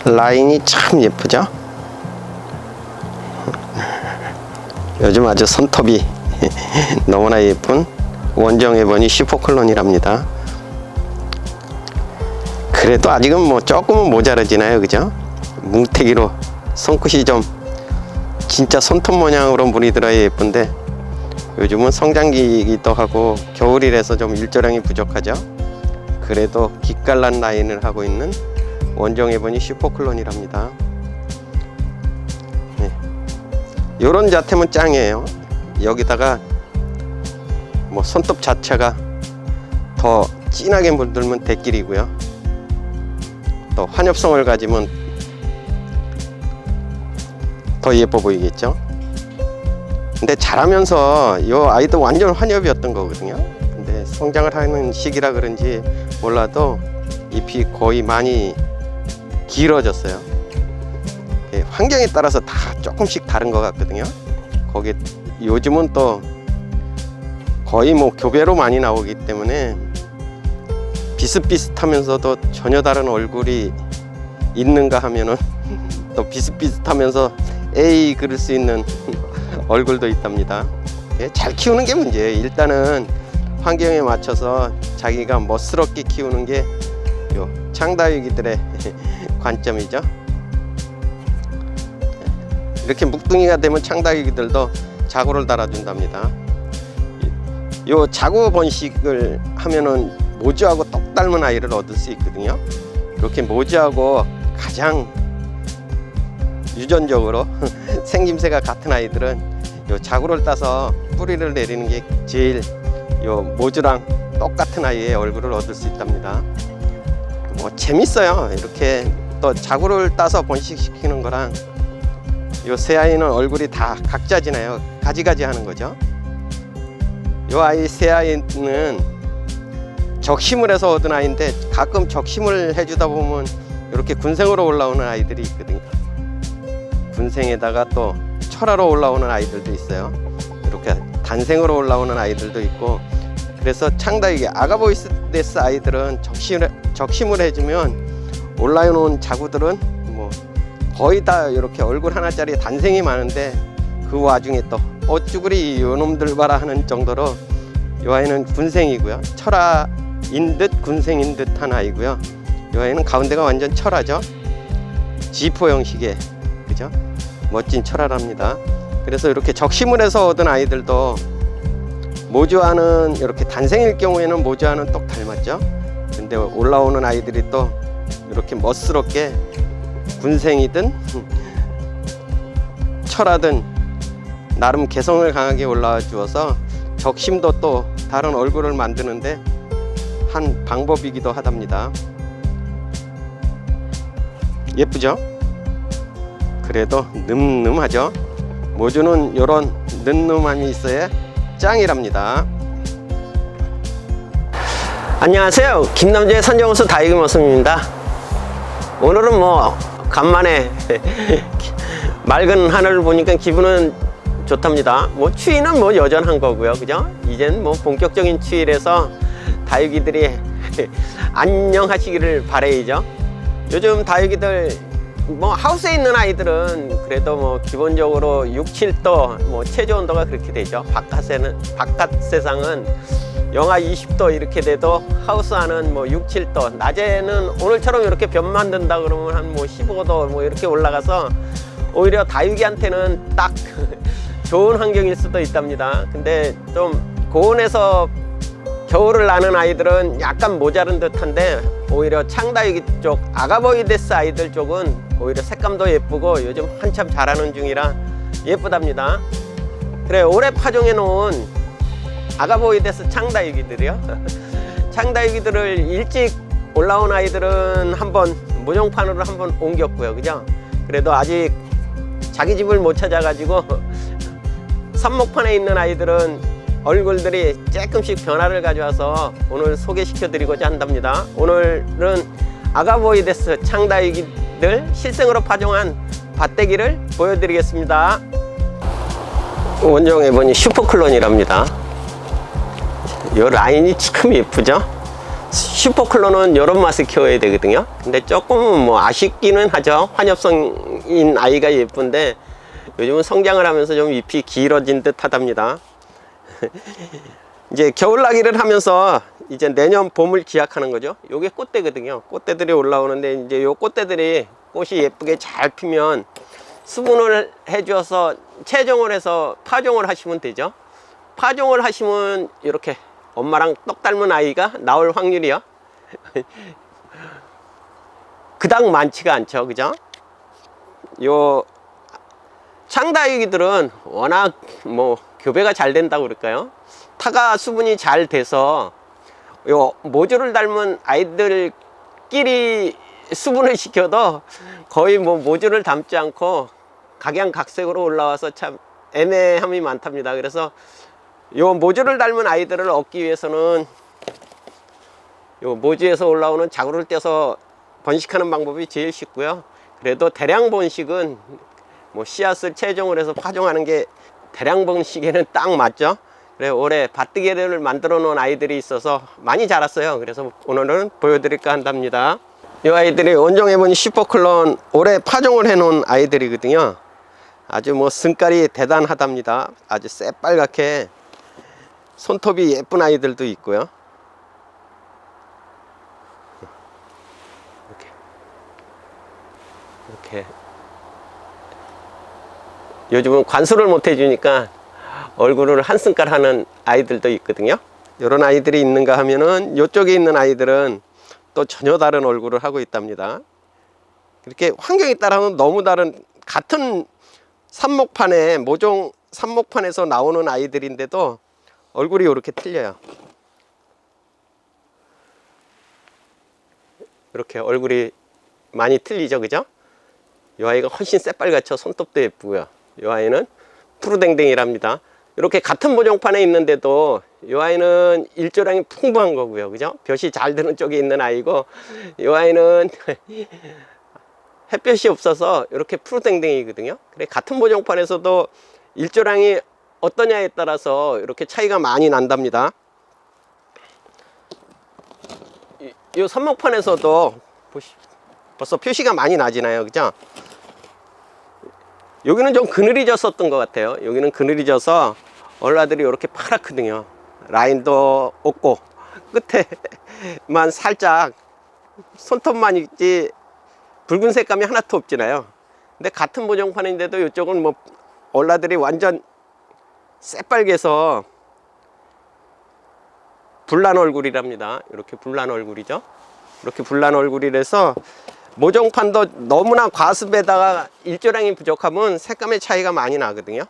라인이 참 예쁘죠? 요즘 아주 손톱이 너무나 예쁜 원정 에보니 슈퍼클론이랍니다. 그래도 아직은 뭐 조금은 모자라지나요, 그죠? 뭉태기로 손끝이 좀 진짜 손톱 모양으로 무늬 들어야 예쁜데 요즘은 성장기이기도 하고 겨울이라서 좀 일조량이 부족하죠. 그래도 기깔난 라인을 하고 있는 원정 에보니 슈퍼클론이랍니다. 네. 요런 자태면 짱이에요. 여기다가 뭐 손톱 자체가 더 진하게 물들면 대길이고요. 또 환엽성을 가지면 더 예뻐 보이겠죠. 근데 자라면서 이 아이도 완전 환엽이었던 거거든요. 근데 성장을 하는 시기라 그런지 몰라도 잎이 거의 많이 길어졌어요. 환경에 따라서 다 조금씩 다른 것 같거든요. 거기 요즘은 또 거의 뭐 교배로 많이 나오기 때문에 비슷비슷하면서도 전혀 다른 얼굴이 있는가 하면은 또 비슷비슷하면서 에이 그럴 수 있는 얼굴도 있답니다. 잘 키우는 게 문제예요. 일단은 환경에 맞춰서 자기가 멋스럽게 키우는 게 요 창다육이들의 관점이죠. 이렇게 묵둥이가 되면 창다육이들도 자구를 달아준답니다. 요 자구 번식을 하면은 모주하고 똑 닮은 아이를 얻을 수 있거든요. 이렇게 모주하고 가장 유전적으로 생김새가 같은 아이들은 요 자구를 따서 뿌리를 내리는 게 제일 요 모주랑 똑같은 아이의 얼굴을 얻을 수 있답니다. 뭐 재밌어요. 이렇게 또 자구를 따서 번식시키는 거랑 요 새 아이는 얼굴이 다 각자지나요. 가지가지 하는 거죠. 요 아이 새 아이는 적심을 해서 얻은 아이인데 가끔 적심을 해주다 보면 이렇게 군생으로 올라오는 아이들이 있거든요. 군생에다가 또 철화로 올라오는 아이들도 있어요. 이렇게 단생으로 올라오는 아이들도 있고, 그래서 창다육이 아가보이데스 아이들은 적심을 해주면 올라오는 자구들은 뭐 거의 다 이렇게 얼굴 하나짜리 단생이 많은데 그 와중에 또 어쭈구리 요놈들 봐라 하는 정도로 이 아이는 군생이고요. 철화인 듯 군생인 듯한 아이고요. 이 아이는 가운데가 완전 철화죠. G4 형식의, 그죠? 멋진 철화랍니다. 그래서 이렇게 적심을 해서 얻은 아이들도 모주와는 이렇게 단생일 경우에는 모주와는 똑 닮았죠. 근데 올라오는 아이들이 또 이렇게 멋스럽게 군생이든 철하든 나름 개성을 강하게 올라와 주어서 적심도 또 다른 얼굴을 만드는데 한 방법이기도 하답니다. 예쁘죠? 그래도 늠름하죠. 모주는 이런 늠름함이 있어야 짱이랍니다. 안녕하세요. 김남주의 선정호수 다육이 모습입니다. 오늘은 뭐 간만에 맑은 하늘을 보니까 기분은 좋답니다. 뭐 추위는 뭐 여전한 거고요, 그죠? 이젠 뭐 본격적인 추위라서 다육이들이 안녕하시기를 바라야죠. 요즘 다육이들 뭐 하우스에 있는 아이들은 그래도 뭐 기본적으로 6, 7도 뭐 체조 온도가 그렇게 되죠. 바깥 세상은 영하 20도 이렇게 돼도 하우스 안은 뭐 6, 7도, 낮에는 오늘처럼 이렇게 변 만든다 그러면 한 뭐 15도 뭐 이렇게 올라가서 오히려 다육이한테는 딱 좋은 환경일 수도 있답니다. 근데 좀 고온에서 겨울을 나는 아이들은 약간 모자른 듯한데 오히려 창다육이 쪽 아가보이데스 아이들 쪽은 오히려 색감도 예쁘고 요즘 한참 자라는 중이라 예쁘답니다. 그래, 올해 파종해 놓은 아가보이데스 창다육이들이요. 창다육이들을 일찍 올라온 아이들은 한번 모종판으로 한번 옮겼고요, 그죠? 그래도 아직 자기 집을 못 찾아가지고 삽목판에 있는 아이들은 얼굴들이 조금씩 변화를 가져와서 오늘 소개시켜 드리고자 한답니다. 오늘은 아가보이데스 창다육이들 실생으로 파종한 밭대기를 보여드리겠습니다. 원정 에보니 슈퍼클론이랍니다. 이 라인이 참 예쁘죠? 슈퍼클론은 이런 맛을 키워야 되거든요. 근데 조금 뭐 아쉽기는 하죠. 환엽성인 아이가 예쁜데 요즘은 성장을 하면서 좀 잎이 길어진 듯 하답니다. 이제 겨울나기를 하면서 이제 내년 봄을 기약하는 거죠. 요게 꽃대거든요. 꽃대들이 올라오는데 이제 요 꽃대들이 꽃이 예쁘게 잘 피면 수분을 해주어서 채종을 해서 파종을 하시면 되죠. 파종을 하시면 이렇게 엄마랑 똑 닮은 아이가 나올 확률이요 그닥 많지가 않죠. 그죠? 요 창다육이들은 워낙 뭐 교배가 잘 된다고 그럴까요? 타가 수분이 잘 돼서 요 모주를 닮은 아이들끼리 수분을 시켜도 거의 뭐 모주를 닮지 않고 각양각색으로 올라와서 참 애매함이 많답니다. 그래서 요 모주를 닮은 아이들을 얻기 위해서는 요 모주에서 올라오는 자구를 떼서 번식하는 방법이 제일 쉽고요. 그래도 대량 번식은 뭐 씨앗을 채종을 해서 파종하는 게 대량 번식에는 딱 맞죠. 그래 올해 밭뜨개를 만들어 놓은 아이들이 있어서 많이 자랐어요. 그래서 오늘은 보여드릴까 한답니다. 이 아이들이 원종해본 슈퍼클론 올해 파종을 해 놓은 아이들이거든요. 아주 뭐 승깔이 대단하답니다. 아주 새빨갛게 손톱이 예쁜 아이들도 있고요. 이렇게 요즘은 관수를 못 해주니까 얼굴을 한승깔 하는 아이들도 있거든요. 이런 아이들이 있는가 하면은 이쪽에 있는 아이들은 또 전혀 다른 얼굴을 하고 있답니다. 이렇게 환경에 따라서는 너무 다른 같은 삽목판에 모종 삽목판에서 나오는 아이들인데도 얼굴이 이렇게 틀려요. 이렇게 얼굴이 많이 틀리죠. 그죠? 이 아이가 훨씬 새빨갛죠. 손톱도 예쁘고요. 이 아이는 푸르댕댕이랍니다. 이렇게 같은 모종판에 있는데도 이 아이는 일조량이 풍부한 거고요. 그죠? 볕이 잘 드는 쪽에 있는 아이고 이 아이는 햇볕이 없어서 이렇게 푸르댕댕이거든요. 그래 같은 모종판에서도 일조량이 어떠냐에 따라서 이렇게 차이가 많이 난답니다. 이 선목판에서도 벌써 표시가 많이 나지나요. 그죠? 여기는 좀 그늘이 졌었던 것 같아요. 여기는 그늘이 져서 얼라들이 이렇게 파랗거든요. 라인도 없고 끝에만 살짝 손톱만 있지 붉은 색감이 하나도 없잖아요. 근데 같은 모종판인데도 이쪽은 뭐 얼라들이 완전 새빨개서 불난 얼굴이랍니다. 이렇게 불난 얼굴이죠. 이렇게 불난 얼굴이라서 모종판도 너무나 과습에다가 일조량이 부족하면 색감의 차이가 많이 나거든요.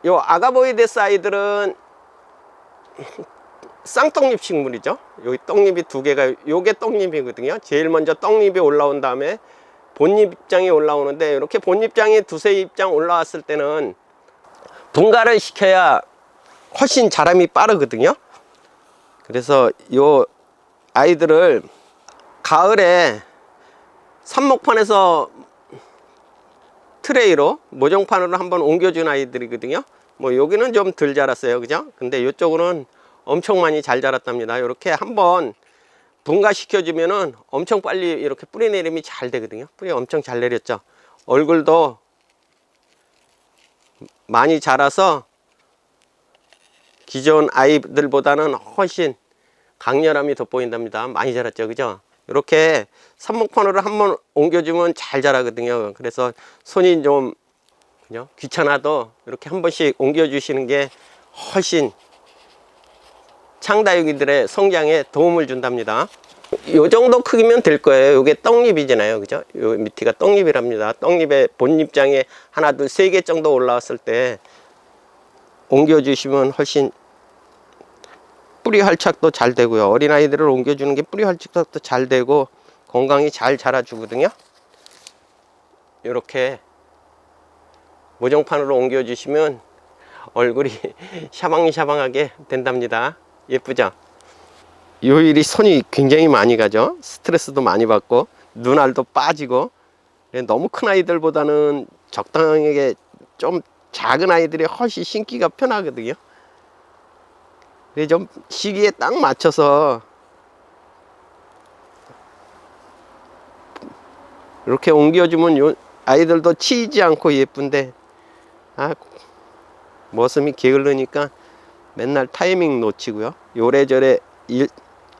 요 아가보이데스 아이들은 쌍떡잎 식물이죠. 여기 떡잎이 두 개가 요게 떡잎이거든요. 제일 먼저 떡잎이 올라온 다음에 본잎 입장이 올라오는데 이렇게 본잎 장이 두세 입장 올라왔을 때는 분갈을 시켜야 훨씬 자람이 빠르거든요. 그래서 요 아이들을 가을에 삽목판에서 트레이로 모종판으로 한번 옮겨준 아이들이거든요. 뭐 여기는 좀 덜 자랐어요. 그죠? 근데 이쪽은 엄청 많이 잘 자랐답니다. 이렇게 한번 분가시켜 주면은 엄청 빨리 이렇게 뿌리 내림이 잘 되거든요. 뿌리 엄청 잘 내렸죠. 얼굴도 많이 자라서 기존 아이들보다는 훨씬 강렬함이 돋보인답니다. 많이 자랐죠. 그죠? 이렇게 삽목판으로 한번 옮겨주면 잘 자라거든요. 그래서 손이 좀 그냥 귀찮아도 이렇게 한 번씩 옮겨주시는 게 훨씬 창다육이들의 성장에 도움을 준답니다. 요 정도 크기면 될 거예요. 이게 떡잎이잖아요. 그죠? 요 밑에가 떡잎이랍니다. 떡잎의 본잎장에 하나, 둘, 세 개 정도 올라왔을 때 옮겨주시면 훨씬 뿌리 활착도 잘 되고요. 어린아이들을 옮겨주는 게 뿌리 활착도 잘 되고 건강히 잘 자라주거든요. 이렇게 모종판으로 옮겨주시면 얼굴이 샤방샤방하게 된답니다. 예쁘죠? 요일이 손이 굉장히 많이 가죠. 스트레스도 많이 받고 눈알도 빠지고 너무 큰 아이들보다는 적당하게 좀 작은 아이들이 훨씬 신기가 편하거든요. 그래서 좀 시기에 딱 맞춰서 이렇게 옮겨주면 요 아이들도 치이지 않고 예쁜데, 머슴이 게을르니까 맨날 타이밍 놓치고요. 요래저래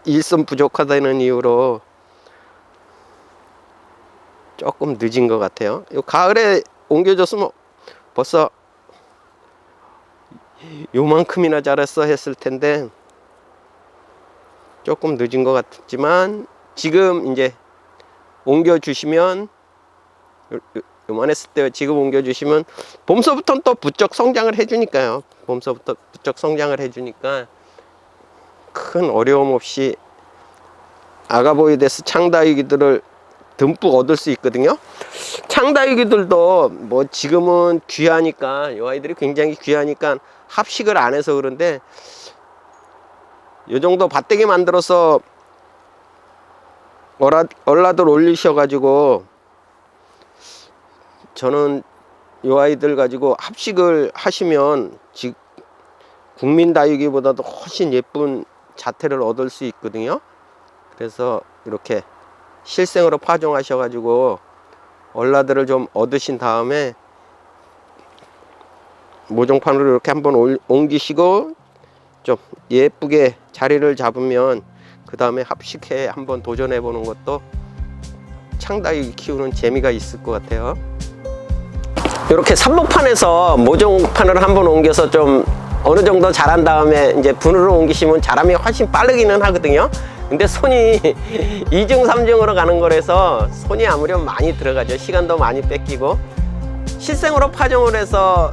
일손 부족하다는 이유로 조금 늦은 것 같아요. 요 가을에 옮겨줬으면 벌써 요만큼이나 자랐어 했을 텐데 조금 늦은 것 같지만, 지금 이제 옮겨주시면, 요만했을 때 지금 옮겨주시면 봄서부터는 또 부쩍 성장을 해주니까요. 봄서부터 부쩍 성장을 해주니까 큰 어려움 없이 아가보이데스 창다육이들을 듬뿍 얻을 수 있거든요. 창다육이들도 뭐 지금은 귀하니까, 이 아이들이 굉장히 귀하니까 합식을 안 해서 그런데, 요 정도 밭대기 만들어서 얼라들 올리셔가지고, 저는 요 아이들 가지고 합식을 하시면 국민 다육이보다도 훨씬 예쁜 자태를 얻을 수 있거든요. 그래서 이렇게 실생으로 파종하셔가지고 얼라들을 좀 얻으신 다음에 모종판으로 이렇게 한번 옮기시고 좀 예쁘게 자리를 잡으면 그 다음에 합식해 한번 도전해 보는 것도 창다육이 키우는 재미가 있을 것 같아요. 이렇게 삽목판에서 모종판을 한번 옮겨서 좀 어느 정도 자란 다음에 이제 분으로 옮기시면 자람이 훨씬 빠르기는 하거든요. 근데 손이 2중 3중으로 가는 거라서 손이 아무렴 많이 들어가죠. 시간도 많이 뺏기고, 실생으로 파종을 해서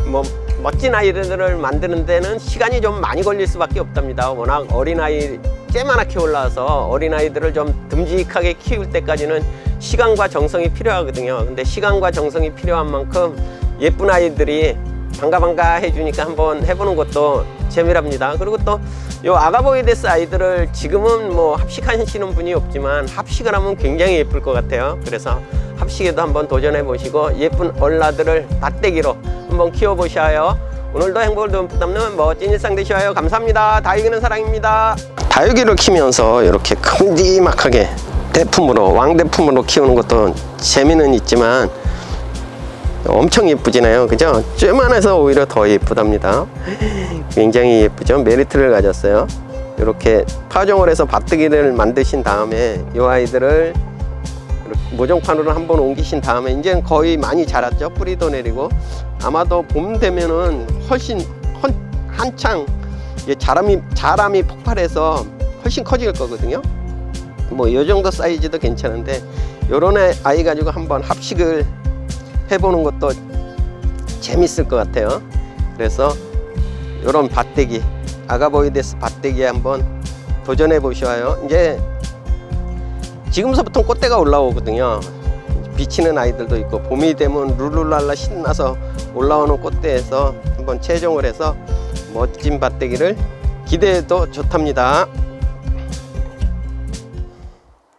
뭐 멋진 아이들을 만드는 데는 시간이 좀 많이 걸릴 수밖에 없답니다. 워낙 어린아이 쬐만하게 올라와서 어린아이들을 좀 듬직하게 키울 때까지는 시간과 정성이 필요하거든요. 근데 시간과 정성이 필요한 만큼 예쁜 아이들이 반가 해주니까 한번 해보는 것도 재미랍니다. 그리고 또 요 아가보이데스 아이들을 지금은 뭐 합식하시는 분이 없지만 합식을 하면 굉장히 예쁠 것 같아요. 그래서 합식에도 한번 도전해 보시고 예쁜 얼라들을 밭대기로 한번 키워 보셔요. 오늘도 행복을 듬뿍 멋진 일상 되셔요. 감사합니다. 다육이는 사랑입니다. 다육이를 키우면서 이렇게 큼지막하게 대품으로, 왕대품으로 키우는 것도 재미는 있지만 엄청 예쁘지나요? 그죠? 쬐만해서 오히려 더 예쁘답니다. 굉장히 예쁘죠? 메리트를 가졌어요. 이렇게 파종을 해서 밭대기를 만드신 다음에 이 아이들을 모종판으로 한번 옮기신 다음에 이제 거의 많이 자랐죠? 뿌리도 내리고, 아마도 봄 되면은 훨씬 한창 자람이 폭발해서 훨씬 커질 거거든요. 뭐 이 정도 사이즈도 괜찮은데, 요런 아이 가지고 한번 합식을 해보는 것도 재밌을 것 같아요. 그래서 요런 밭대기, 아가보이데스 밭대기에 한번 도전해 보셔요. 이제 지금서부터 꽃대가 올라오거든요. 비치는 아이들도 있고, 봄이 되면 룰루랄라 신나서 올라오는 꽃대에서 한번 채종을 해서 멋진 밭대기를 기대해도 좋답니다.